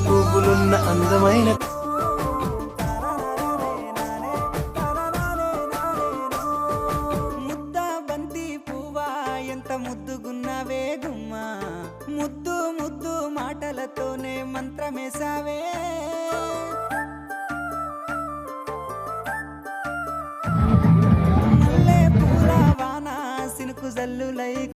పువ్వులున్న అందమైన ముద్దా బంతి పువ్వా ఎంత ముద్దుగున్నావే గుమ్మా, ముద్దు ముద్దు మాటలతోనే మంత్రమేసావే. మల్లె పూల వాన సినుకు జల్లులై